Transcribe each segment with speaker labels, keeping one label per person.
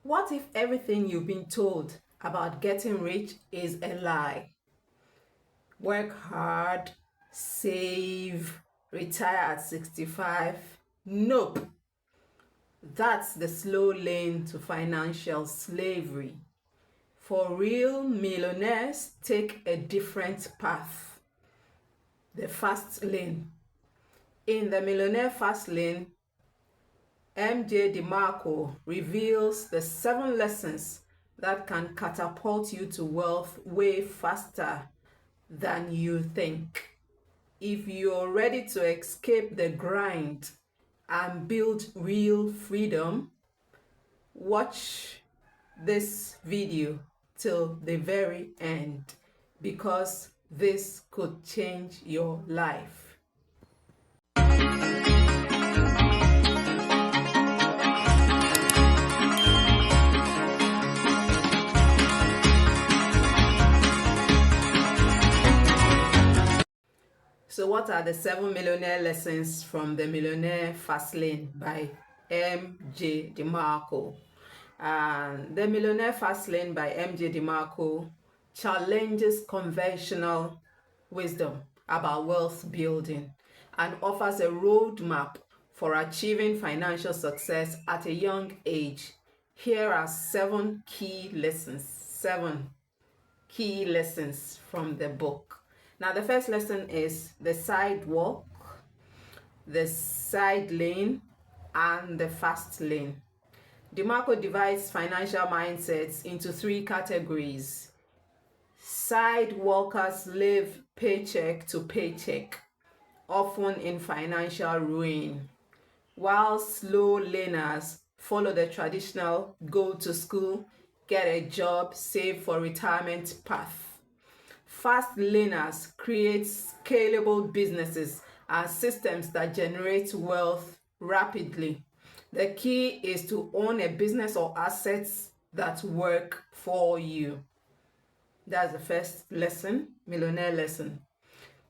Speaker 1: What if everything you've been told about getting rich is a lie? Work hard, save, retire at 65. Nope. That's the slow lane to financial slavery. For real millionaires, take a different path. The fast lane. In the Millionaire Fastlane, DeMarco reveals the 7 lessons that can catapult you to wealth way faster than you think. If you're ready to escape the grind and build real freedom, watch this video till the very end, because this could change your life. So what are the 7 millionaire lessons from the Millionaire Fastlane by DeMarco? The Millionaire Fastlane by DeMarco challenges conventional wisdom about wealth building and offers a roadmap for achieving financial success at a young age. Here are 7 key lessons. 7 key lessons from the book. Now, the first lesson is the sidewalk, the side lane, and the fast lane. DeMarco divides financial mindsets into 3 categories. Sidewalkers live paycheck to paycheck, often in financial ruin, while slow laners follow the traditional go to school, get a job, save for retirement path. Fast laners create scalable businesses and systems that generate wealth rapidly. The key is to own a business or assets that work for you. That's the first lesson, millionaire lesson.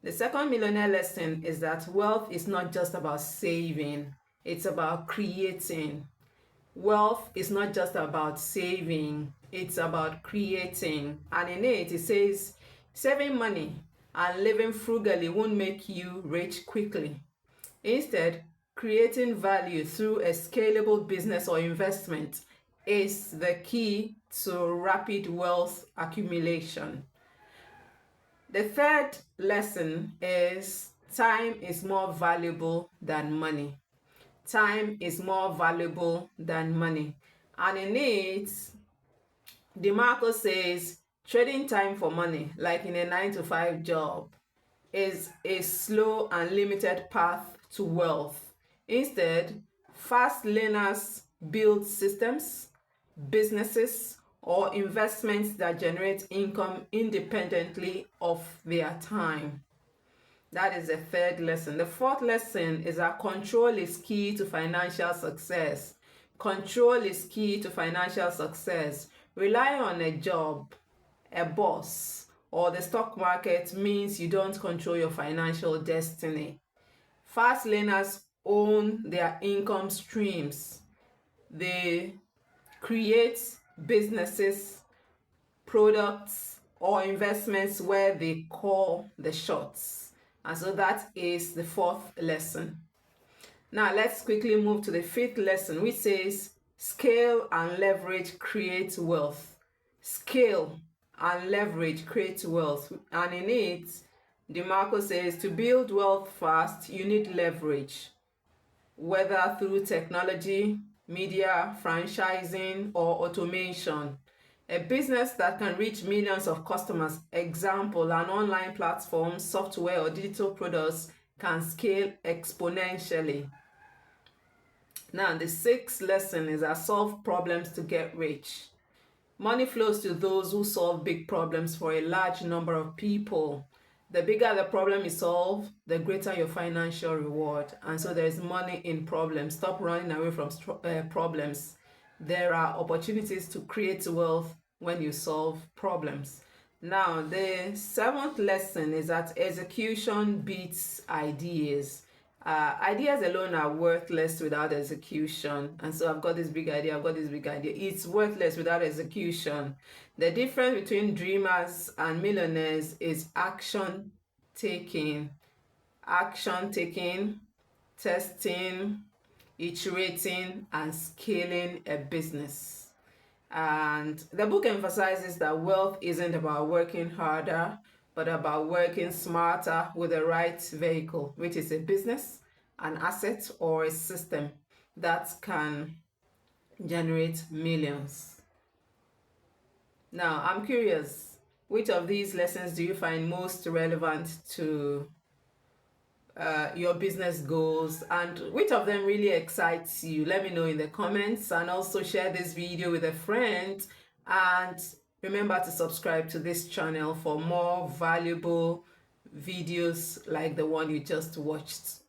Speaker 1: The second millionaire lesson is that wealth is not just about saving, it's about creating. Wealth is not just about saving, it's about creating. And in it says, saving money and living frugally won't make you rich quickly. Instead, creating value through a scalable business or investment is the key to rapid wealth accumulation. The third lesson is time is more valuable than money. Time is more valuable than money. And in it, DeMarco says, trading time for money, like in a 9-to-5 job, is a slow and limited path to wealth. Instead, fast laners build systems, businesses, or investments that generate income independently of their time. That is the third lesson. The fourth lesson is that control is key to financial success. Control is key to financial success. Relying on a job, a boss, or the stock market means you don't control your financial destiny. Fast laners own their income streams. They create businesses, products, or investments where they call the shots. And so that is the fourth lesson. Now let's quickly move to the fifth lesson, which says scale and leverage create wealth. Scale and leverage create wealth. And in it, DeMarco says to build wealth fast, you need leverage, whether through technology, media, franchising, or automation. A business that can reach millions of customers, example, an online platform, software, or digital products, can scale exponentially. Now, the sixth lesson is that solve problems to get rich. Money flows to those who solve big problems for a large number of people. The bigger the problem is solved, the greater your financial reward. And so there's money in problems. Stop running away from problems. There are opportunities to create wealth when you solve problems. Now, the seventh lesson is that execution beats ideas. Ideas alone are worthless without execution. And so I've got this big idea, I've got this big idea. It's worthless without execution. The difference between dreamers and millionaires is action taking. Action taking, testing, iterating, and scaling a business. And the book emphasizes that wealth isn't about working harder, but about working smarter with the right vehicle, which is a business, an asset, or a system that can generate millions. Now, I'm curious, which of these lessons do you find most relevant to your business goals, and which of them really excites you? Let me know in the comments, and also share this video with a friend, and remember to subscribe to this channel for more valuable videos like the one you just watched.